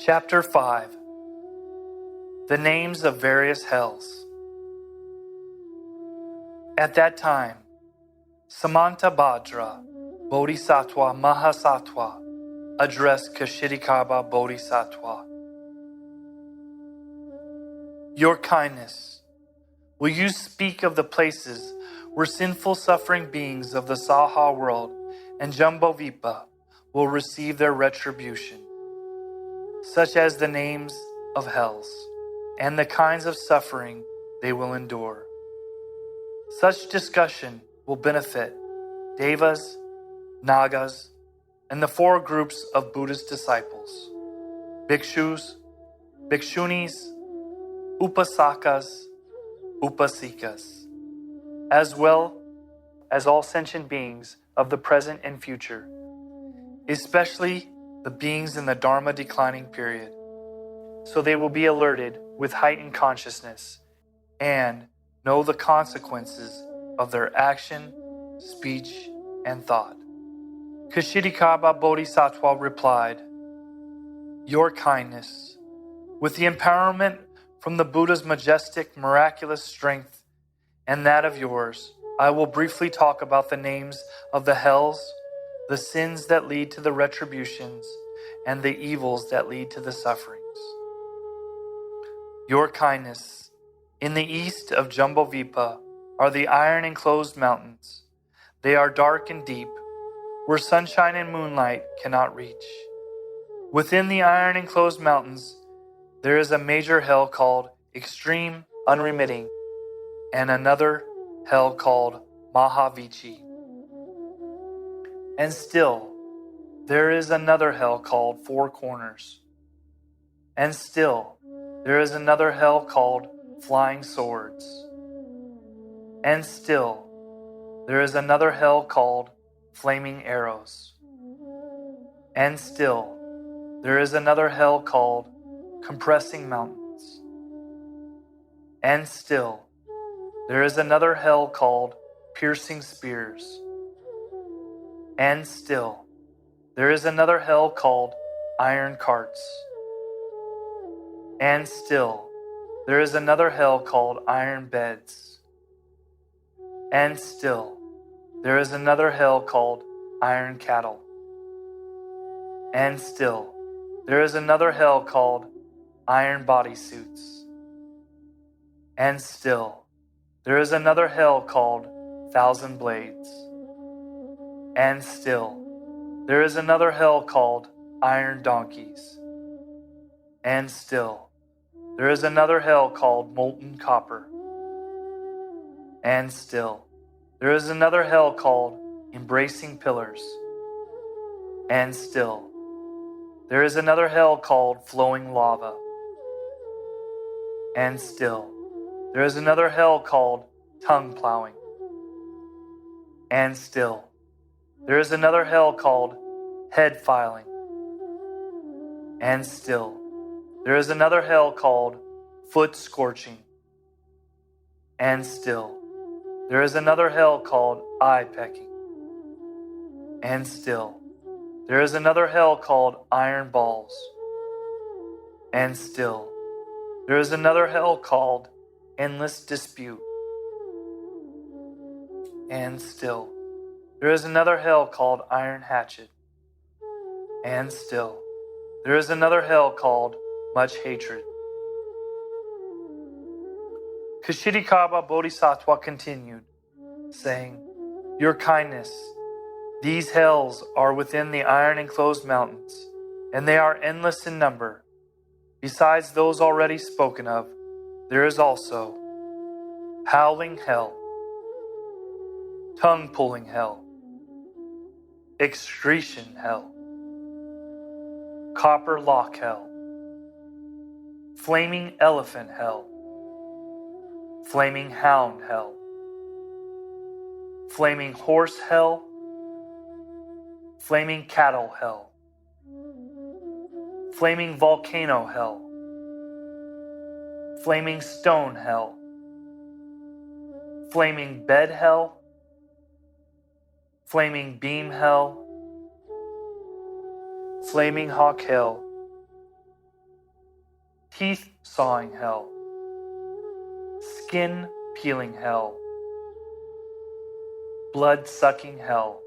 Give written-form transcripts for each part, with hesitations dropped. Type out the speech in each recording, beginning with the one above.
Chapter 5. The Names of Various Hells. At that time, Samantabhadra Bodhisattva Mahasattva addressed Ksitigarbha Bodhisattva. Your kindness, will you speak of the places where sinful suffering beings of the Saha world and Jambhavipa will receive their retribution, such as the names of hells and the kinds of suffering they will endure? Such discussion will benefit Devas, Nagas, and the four groups of Buddhist disciples: Bhikshus, Bhikshunis, Upasakas, Upasikas, as well as all sentient beings of the present and future, especially the beings in the Dharma declining period, so they will be alerted with heightened consciousness and know the consequences of their action, speech, and thought. Ksitigarbha Bodhisattva replied, Your kindness, with the empowerment from the Buddha's majestic, miraculous strength and that of yours, I will briefly talk about the names of the hells, the sins that lead to the retributions, and the evils that lead to the sufferings. Your kindness, in the east of Jambhavipa are the iron-enclosed mountains. They are dark and deep, where sunshine and moonlight cannot reach. Within the iron-enclosed mountains, there is a major hell called Extreme Unremitting, and another hell called Mahavichi. And still, there is another hell called Four Corners. And still, there is another hell called Flying Swords. And still, there is another hell called Flaming Arrows. And still, there is another hell called Compressing Mountains. And still, there is another hell called Piercing Spears. And still, there is another hell called Iron Carts. And still, there is another hell called Iron Beds. And still, there is another hell called Iron Cattle. And still, there is another hell called Iron Bodysuits. And still, there is another hell called Thousand Blades. And still, there is another hell called Iron Donkeys. And still, there is another hell called Molten Copper. And still, there is another hell called Embracing Pillars. And still, there is another hell called Flowing Lava. And still, there is another hell called Tongue Plowing. And still, there is another hell called Head Filing. And still, there is another hell called Foot Scorching. And still, there is another hell called Eye Pecking. And still, there is another hell called Iron Balls. And still, there is another hell called Endless Dispute. And still, there is another hell called Iron Hatchet. And still, there is another hell called Much Hatred. Ksitigarbha Bodhisattva continued, saying, Your kindness, these hells are within the iron-enclosed mountains, and they are endless in number. Besides those already spoken of, there is also Howling Hell, Tongue-Pulling Hell, Excretion Hell, Copper Lock Hell, Flaming Elephant Hell, Flaming Hound Hell, Flaming Horse Hell, Flaming Cattle Hell, Flaming Volcano Hell, Flaming Stone Hell, Flaming Bed Hell, Flaming Beam Hell, Flaming Hawk Hell, teeth-sawing hell, skin-peeling hell, blood-sucking hell,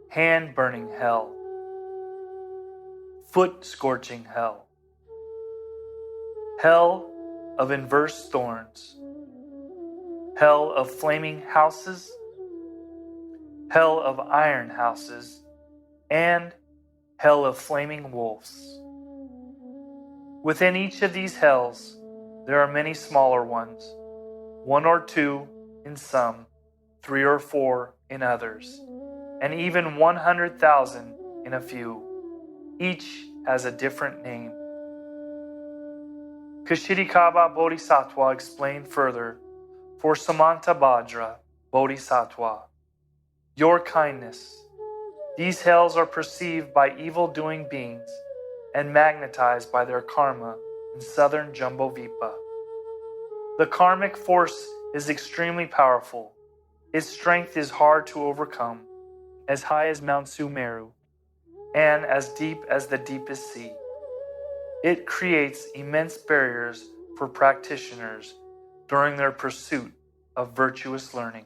hand-burning hell, foot-scorching hell, hell of inverse thorns, hell of flaming houses, hell of iron houses, and hell of flaming wolves. Within each of these hells, there are many smaller ones, 1 or 2 in some, 3 or 4 in others, and even 100,000 in a few. Each has a different name. Ksitigarbha Bodhisattva explained further, for Samantabhadra Bodhisattva, your kindness. These hells are perceived by evil-doing beings and magnetized by their karma in southern Jambudvipa. The karmic force is extremely powerful. Its strength is hard to overcome, as high as Mount Sumeru, and as deep as the deepest sea. It creates immense barriers for practitioners during their pursuit of virtuous learning.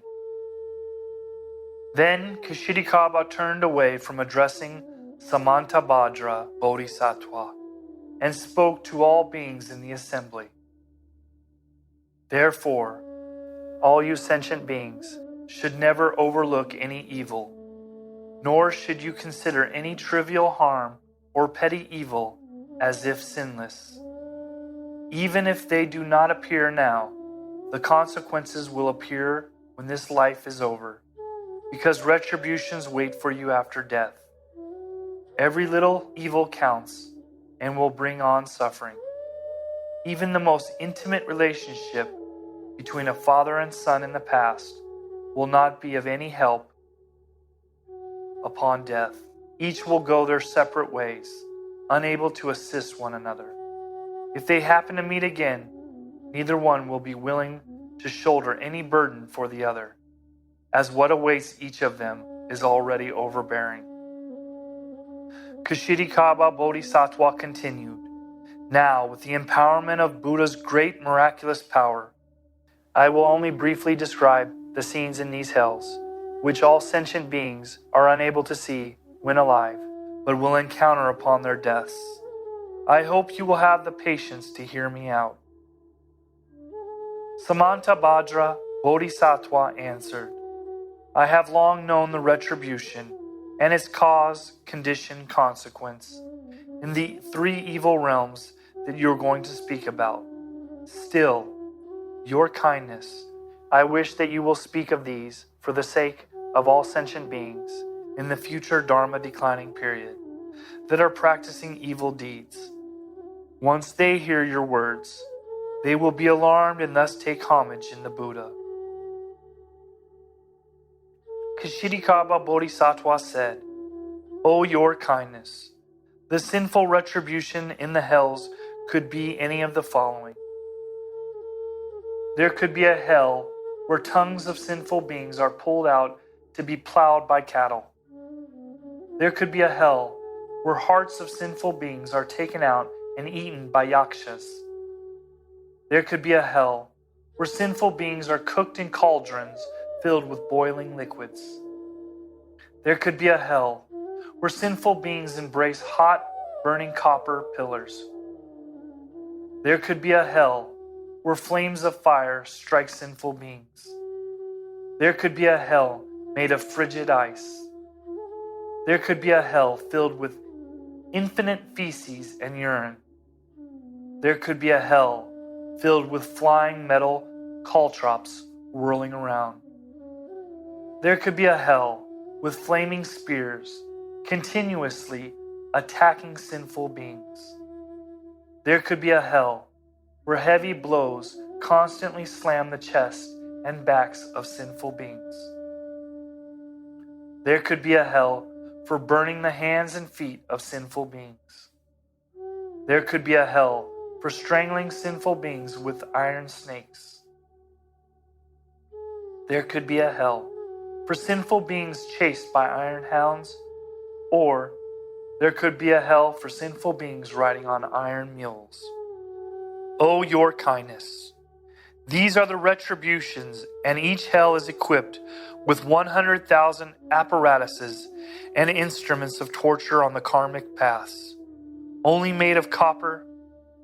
Then Ksitigarbha turned away from addressing Samantabhadra Bodhisattva and spoke to all beings in the assembly. Therefore, all you sentient beings should never overlook any evil, nor should you consider any trivial harm or petty evil as if sinless. Even if they do not appear now, the consequences will appear when this life is over, because retributions wait for you after death. Every little evil counts and will bring on suffering. Even the most intimate relationship between a father and son in the past will not be of any help upon death. Each will go their separate ways, unable to assist one another. If they happen to meet again, neither one will be willing to shoulder any burden for the other, as what awaits each of them is already overbearing. Ksitigarbha Bodhisattva continued, now, with the empowerment of Buddha's great miraculous power, I will only briefly describe the scenes in these hells, which all sentient beings are unable to see when alive, but will encounter upon their deaths. I hope you will have the patience to hear me out. Samantabhadra Bodhisattva answered, I have long known the retribution and its cause, condition, consequence in the 3 evil realms that you are going to speak about. Still, your kindness, I wish that you will speak of these for the sake of all sentient beings in the future Dharma declining period that are practicing evil deeds. Once they hear your words, they will be alarmed and thus take homage in the Buddha. Ksitigarbha Bodhisattva said, O your kindness, the sinful retribution in the hells could be any of the following. There could be a hell where tongues of sinful beings are pulled out to be plowed by cattle. There could be a hell where hearts of sinful beings are taken out and eaten by yakshas. There could be a hell where sinful beings are cooked in cauldrons filled with boiling liquids. There could be a hell where sinful beings embrace hot, burning copper pillars. There could be a hell where flames of fire strike sinful beings. There could be a hell made of frigid ice. There could be a hell filled with infinite feces and urine. There could be a hell filled with flying metal caltrops whirling around. There could be a hell with flaming spears continuously attacking sinful beings. There could be a hell where heavy blows constantly slam the chest and backs of sinful beings. There could be a hell for burning the hands and feet of sinful beings. There could be a hell for strangling sinful beings with iron snakes. There could be a hell for sinful beings chased by iron hounds, or there could be a hell for sinful beings riding on iron mules. Oh, your kindness! These are the retributions, and each hell is equipped with 100,000 apparatuses and instruments of torture on the karmic paths, only made of copper,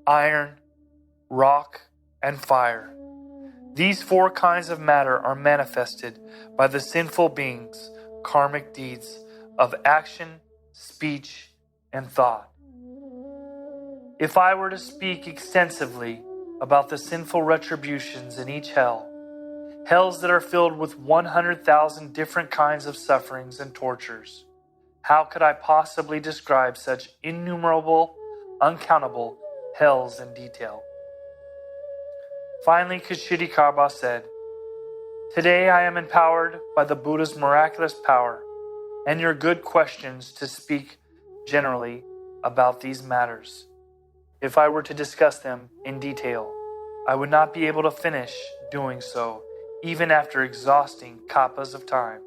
iron, rock, and fire. These four kinds of matter are manifested by the sinful beings' karmic deeds of action, speech, and thought. If I were to speak extensively about the sinful retributions in each hell, hells that are filled with 100,000 different kinds of sufferings and tortures, how could I possibly describe such innumerable, uncountable hells in detail? Finally, Ksitigarbha said, "Today I am empowered by the Buddha's miraculous power and your good questions to speak generally about these matters. If I were to discuss them in detail, I would not be able to finish doing so even after exhausting kappas of time.